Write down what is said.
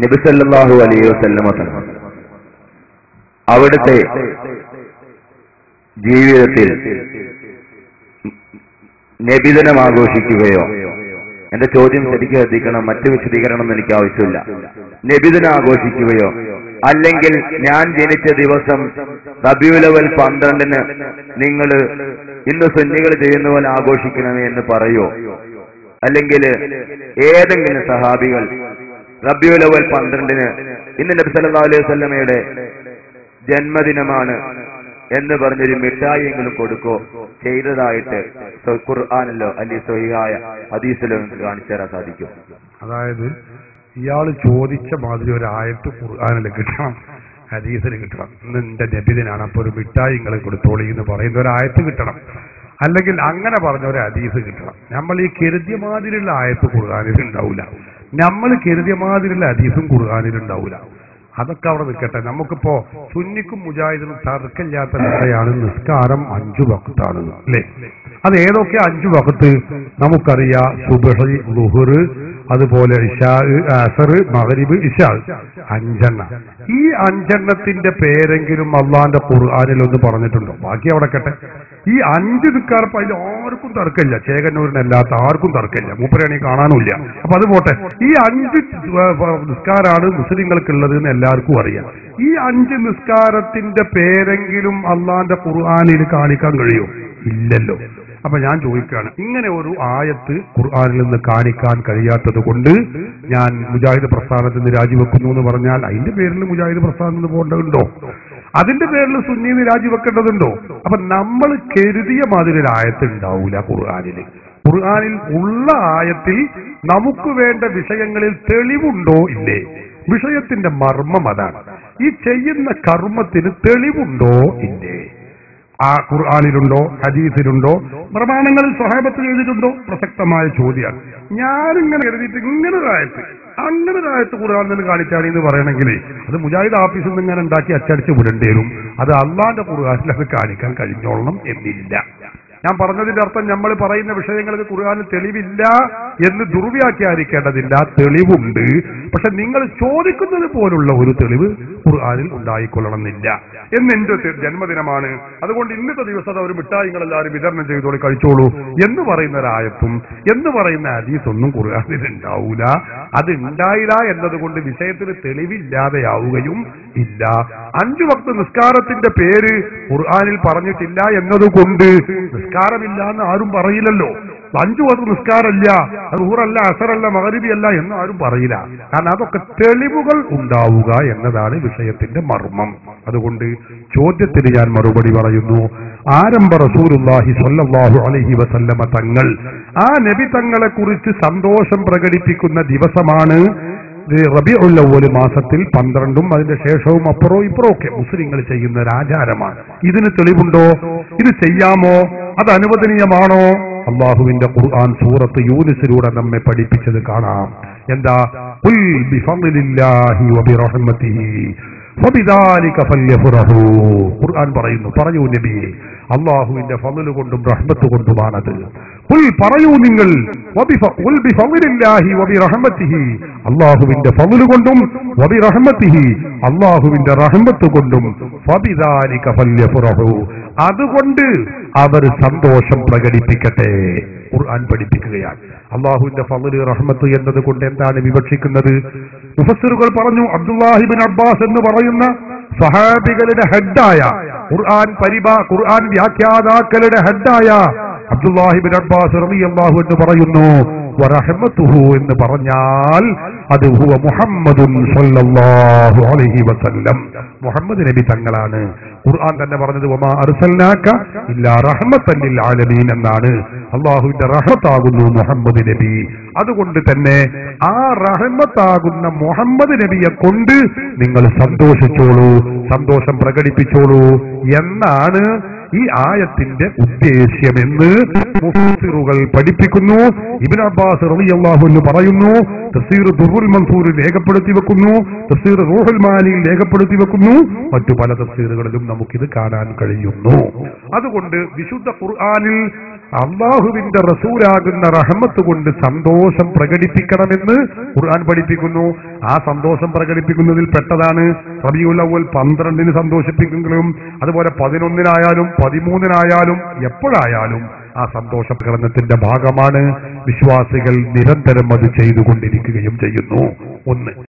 നബി സല്ലല്ലാഹു അലൈഹി വസല്ലമ തങ്ങൾ അവിടുത്തെ ജീവിതത്തിൽ നബിദിനം ആഘോഷിക്കുകയോ, എന്റെ ചോദ്യം ശരിക്കും ശ്രദ്ധിക്കണം, മറ്റു വിശദീകരണം എനിക്ക് ആവശ്യമില്ല, നബിദിനം ആഘോഷിക്കുകയോ അല്ലെങ്കിൽ ഞാൻ ജനിച്ച ദിവസം റബീഉൽ അവ്വൽ 12-ന് നിങ്ങൾ ഇന്ന് സുന്നികൾ ചെയ്യുന്ന പോലെ ആഘോഷിക്കണമേ എന്ന് പറയോ, അല്ലെങ്കിൽ ഏതെങ്കിലും സഹാബികൾ റബീഉൽ അവ്വൽ 12-ന് ഇന്ന് നബി സല്ലല്ലാഹു അലൈഹി വസല്ലമയുടെ ജന്മദിനമാണ് എന്ന് പറഞ്ഞൊരു മിഠായിയെങ്കിലും കൊടുക്കോ ചെയ്തതായിട്ട് ഖുർആനിലോ അല്ലെങ്കിൽ സ്വഹീഹായ ഹദീസിലോ നിങ്ങൾക്ക് കാണിച്ചു തരാൻ സാധിക്കും? അതായത് ഇയാൾ ചോദിച്ച മാതിരി ഒരു ആയത്ത് ഖുർആനിൽ കിട്ടണം, ഹദീസിൽ കിട്ടണം. ഇന്ന് എന്റെ നബിദിനാണ്, അപ്പൊ ഒരു മിഠായിങ്ങളെ കൊടുത്തോളി എന്ന് പറയുന്ന ഒരു ആയത്ത് കിട്ടണം, അല്ലെങ്കിൽ അങ്ങനെ പറഞ്ഞ ഒരു ഹദീസ് കിട്ടണം. നമ്മൾ ഈ കരുതിയ മാതിരിയുള്ള ആയത്ത് ഖുർആനിൽ ഉണ്ടാവില്ല, നമ്മൾ കരുതിയ മാതിരിയുള്ള ഹദീസും ഖുർആനിൽ ഉണ്ടാവില്ല. അതൊക്കെ അവിടെ നിൽക്കട്ടെ. നമുക്കിപ്പോ സുന്നിക്കും മുജാഹിദിനും തർക്കമില്ലാത്ത വിഷയമാണ് നിസ്കാരം 5 വഖ്താണ് അല്ലേ? അത് ഏതൊക്കെ 5 വഖ്ത്ത് നമുക്കറിയാം. സുബ്ഹ്, ളുഹർ, അതുപോലെ ഇശാ, അസർ, മഗ്രിബ്, ഇശാ, 5 ഈ 5 പേരെങ്കിലും അള്ളാന്റെ ഖുർആനിൽ ഒന്ന് പറഞ്ഞിട്ടുണ്ടോ? ബാക്കി അവിടെ കട്ടെ. ഈ 5 നിസ്കാരം അതിൽ ആർക്കും തർക്കമില്ല, ചേകന്നൂരിനല്ലാത്ത ആർക്കും തർക്കമില്ല, മൂപ്പരാണെങ്കിൽ കാണാനുമില്ല. അപ്പൊ അത് പോട്ടെ. ഈ 5 നിസ്കാരാണ് മുസ്ലിങ്ങൾക്കുള്ളത് എന്ന് എല്ലാവർക്കും അറിയാം. ഈ 5 നിസ്കാരത്തിന്റെ പേരെങ്കിലും അള്ളാന്റെ ഖുർആനിൽ കാണിക്കാൻ കഴിയും? ഇല്ലല്ലോ. അപ്പൊ ഞാൻ ചോദിക്കുകയാണ്, ഇങ്ങനെ ഒരു ആയത്ത് ഖുർആനിൽ നിന്ന് കാണിക്കാൻ കഴിയാത്തത് കൊണ്ട് ഞാൻ മുജാഹിദ് പ്രസ്ഥാനത്തിൽ നിന്ന് രാജിവെക്കുന്നു എന്ന് പറഞ്ഞാൽ അതിന്റെ പേരിൽ മുജാഹിദ് പ്രസ്ഥാനത്തിൽ നിന്ന് പോകേണ്ടതുണ്ടോ? അതിന്റെ പേരിൽ സുന്നിന്ന് രാജിവെക്കേണ്ടതുണ്ടോ? അപ്പൊ നമ്മൾ കരുതിയ മാതിരി ഒരു ആയത്ത് ഉണ്ടാവൂല ഖുർആനിൽ. ഖുർആനിൽ ഉള്ള ആയത്തിൽ നമുക്ക് വേണ്ട വിഷയങ്ങളിൽ തെളിവുണ്ടോ ഇല്ലേ? വിഷയത്തിന്റെ മർമ്മം അതാണ്. ഈ ചെയ്യുന്ന കർമ്മത്തിന് തെളിവുണ്ടോ ഇല്ലേ? ആ ഖുർആനിലുണ്ടോ, ഹദീസിലുണ്ടോ, പ്രമാണങ്ങളിൽ സ്വഹാബത്ത് എഴുതിയിട്ടുണ്ടോ? പ്രസക്തമായ ചോദ്യമാണ്. ഞാനിങ്ങനെ കരുതിയിട്ട് ഇങ്ങനെ ഒരു ആയത്ത് ഖുർആനിൽ നിന്ന് കാണിച്ചാണ് എന്ന് പറയണമെങ്കിൽ അത് മുജാഹിദ് ഓഫീസിൽ നിന്ന് ഇങ്ങനെ ഉണ്ടാക്കി അച്ചടിച്ച് വിടേണ്ടി വരും. അത് അള്ളാന്റെ ഖുർആനിൽ അത് കാണിക്കാൻ കഴിഞ്ഞോളണം എന്നില്ല. ഞാൻ പറഞ്ഞതിന്റെ അർത്ഥം നമ്മൾ പറയുന്ന വിഷയങ്ങൾക്ക് ഖുർആനിൽ തെളിവില്ല എന്ന് ദുർവ്യാഖ്യാനിക്കേണ്ടതില്ല, തെളിവുണ്ട്. പക്ഷെ നിങ്ങൾ ചോദിക്കുന്നത് പോലുള്ള ഒരു തെളിവ് ഖുർആനിൽ ഉണ്ടായിക്കൊള്ളണമെന്നില്ല. എന്ന് എന്റെ ജന്മദിനമാണ്, അതുകൊണ്ട് ഇന്നത്തെ ദിവസം ഒരു മിഠായികളെല്ലാവരും വിതരണം ചെയ്തോളൂ, കഴിച്ചോളൂ എന്ന് പറയുന്ന ഒരായത്തും എന്ന് പറയുന്ന ഹദീസൊന്നും ഖുർആനിൽ ഉണ്ടാവൂല. അത് ഉണ്ടായില്ല എന്നതുകൊണ്ട് വിഷയത്തിന് തെളിവില്ലാതെയാവുകയും ഇല്ല. 5 വഖ്ത് നിസ്കാരത്തിന്റെ പേര് ഖുർആനിൽ പറഞ്ഞിട്ടില്ല എന്നതുകൊണ്ട് നിസ്കാരമില്ല എന്ന് ആരും പറയില്ലല്ലോ. 5 വഖ്ത് നിസ്കാരമില്ല, ളുഹറല്ല, അസറല്ല, മഗ്രിബി അല്ല എന്ന് ആരും പറയില്ല. കാരണം അതൊക്കെ തെളിവുകൾ ഉണ്ടാവുക എന്നതാണ് വിഷയത്തിന്റെ മർമ്മം. അതുകൊണ്ട് ചോദ്യത്തിന് ഞാൻ മറുപടി പറയുന്നു. ആരംഭ റസൂലുള്ളാഹി സ്വല്ലല്ലാഹു അലൈഹി വസല്ലമ തങ്ങൾ ആ നബി തങ്ങളെ കുറിച്ച് സന്തോഷം പ്രകടിപ്പിക്കുന്ന ദിവസമാണ് റബീഉൽ അവ്വൽ മാസത്തിൽ 12ഉം അതിന്റെ ശേഷവും അപ്പുറവും ഇപ്പുറവും ഒക്കെ മുസ്ലിങ്ങൾ ചെയ്യുന്ന ഒരു ആചാരമാണ്. ഇതിന് തെളിവുണ്ടോ? ഇത് ചെയ്യാമോ? അത് അനുവദനീയമാണോ? അള്ളാഹുവിന്റെ ഖുർആൻ സൂറത്ത് യൂനിസിലൂടെ നമ്മെ പഠിപ്പിച്ചത് കാണാം. എന്താ? ഖുൽ ബിഫദ്ലില്ലാഹി വബിറഹ്മതിഹി ഫബിദാലിക ഫല്യഫറഹു. ഖുർആൻ പറയുന്നു, പറയൂ നബിയെ, അള്ളാഹുവിന്റെ ഫദ്ൽ കൊണ്ടും റഹ്മത്ത് കൊണ്ടുമാണത്. ഖുൽ, പറയൂ നിങ്ങൾ, ഖുൽ ബിഫദ്ലില്ലാഹി വബിറഹ്മതിഹി, അള്ളാഹുവിന്റെ ഫദ്ൽ കൊണ്ടും വബിറഹ്മതിഹി, അള്ളാഹുവിന്റെ റഹ്മത്ത് കൊണ്ടും, ഫബിദാലിക ഫല്യഫറഹു, അതുകൊണ്ട് അവർ സന്തോഷം പ്രകടിപ്പിക്കട്ടെ. ഖുർആൻ പഠിപ്പിക്കുകയാണ്. അള്ളാഹുവിന്റെ ഫദ്ല്, റഹ്മത്ത് എന്നത് കൊണ്ട് എന്താണ് വിവക്ഷിക്കുന്നത്? മുഫസ്സിറുകൾ പറഞ്ഞു, അബ്ദുല്ലാഹി ഇബ്നു അബ്ബാസ് എന്ന് പറയുന്ന സഹാബികളുടെ ഹെഡായ ഖുർആൻ വ്യാഖ്യാതാക്കളുടെ ഹെഡായ അബ്ദുല്ലാഹി ഇബ്നു അബ്ബാസ് റളിയല്ലാഹു അൻഹു പറയുന്നു, വറഹ്മത്തുഹു എന്ന് പറഞ്ഞാൽ അത് ഹുവ മുഹമ്മദുൻ സ്വല്ലല്ലാഹു അലൈഹി വസല്ലം, മുഹമ്മദ് നബി തങ്ങളാണ്. ഖുർആൻ തന്നെ പറഞ്ഞത് വമാ അർസൽനാക ഇല്ലാ റഹ്മത്തൻ ലിൽ ആലമീൻ എന്നാണ്. അല്ലാഹുവിന്റെ റഹ്മത്താകുന്നു മുഹമ്മദ് നബി. അതുകൊണ്ട് തന്നെ ആ റഹ്മത്താകുന്ന മുഹമ്മദ് നബിയെ കൊണ്ട് നിങ്ങൾ സന്തോഷിച്ചോളൂ, സന്തോഷം പ്രകടിപ്പിച്ചോളൂ എന്നാണ് ഈ ആയത്തിന്റെ ഉദ്ദേശ്യമെന്ന് മുഫസ്സിറുകൾ പഠിപ്പിക്കുന്നു. ഇബ്നു അബ്ബാസ് റളിയല്ലാഹു അൻഹു പറയുന്നു, തഫ്സീർ ദുർറുൽ മൻസൂർ രേഖപ്പെടുത്തി വെക്കുന്നു, തഫ്സീർ റൂഹുൽ മാനിയിൽ രേഖപ്പെടുത്തി വെക്കുന്നു, മറ്റു പല തഫ്സീറുകളിലും നമുക്കിത് കാണാൻ കഴിയുന്നു. അതുകൊണ്ട് വിശുദ്ധ ഖുർആനിൽ അള്ളാഹുവിന്റെ റസൂലാകുന്ന റഹ്മത്ത് കൊണ്ട് സന്തോഷം പ്രകടിപ്പിക്കണമെന്ന് ഖുർആൻ പഠിപ്പിക്കുന്നു. ആ സന്തോഷം പ്രകടിപ്പിക്കുന്നതിൽ പെട്ടതാണ് റബീഉൽ അവ്വൽ 12 സന്തോഷിപ്പിക്കുന്നതും അതുപോലെ 11 13 എപ്പോഴായാലും ആ സന്തോഷ പ്രകടനത്തിന്റെ ഭാഗമാണ്. വിശ്വാസികൾ നിരന്തരം അത് ചെയ്തുകൊണ്ടിരിക്കുകയും ചെയ്യുന്നു. ഒന്ന്.